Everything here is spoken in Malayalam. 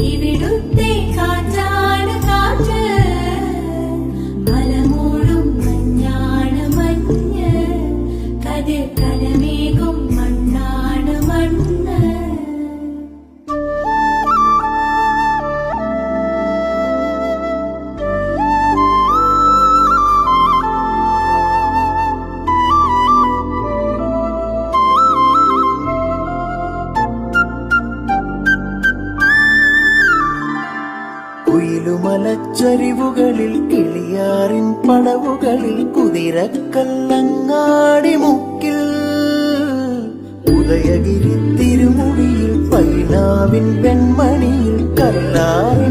ഇവിടുത്തെ കാറ്റാണ് കാറ്റ്, മലമൂടും മഞ്ഞാണ് മഞ്ഞ്, കതിർ കലമേകും മണ്ണാണ് മണ്ണ്. കുയിലുമലച്ചരിവുകളിൽ കിളിയാറിൻ പടവുകളിൽ കുതിരക്കല്ലങ്ങാടി മുക്കിൽ, ഉദയഗിരി തിരുമുടിയിൽ പൈനാവിൻ പെൺമണിയിൽ കല്ലാറിൻ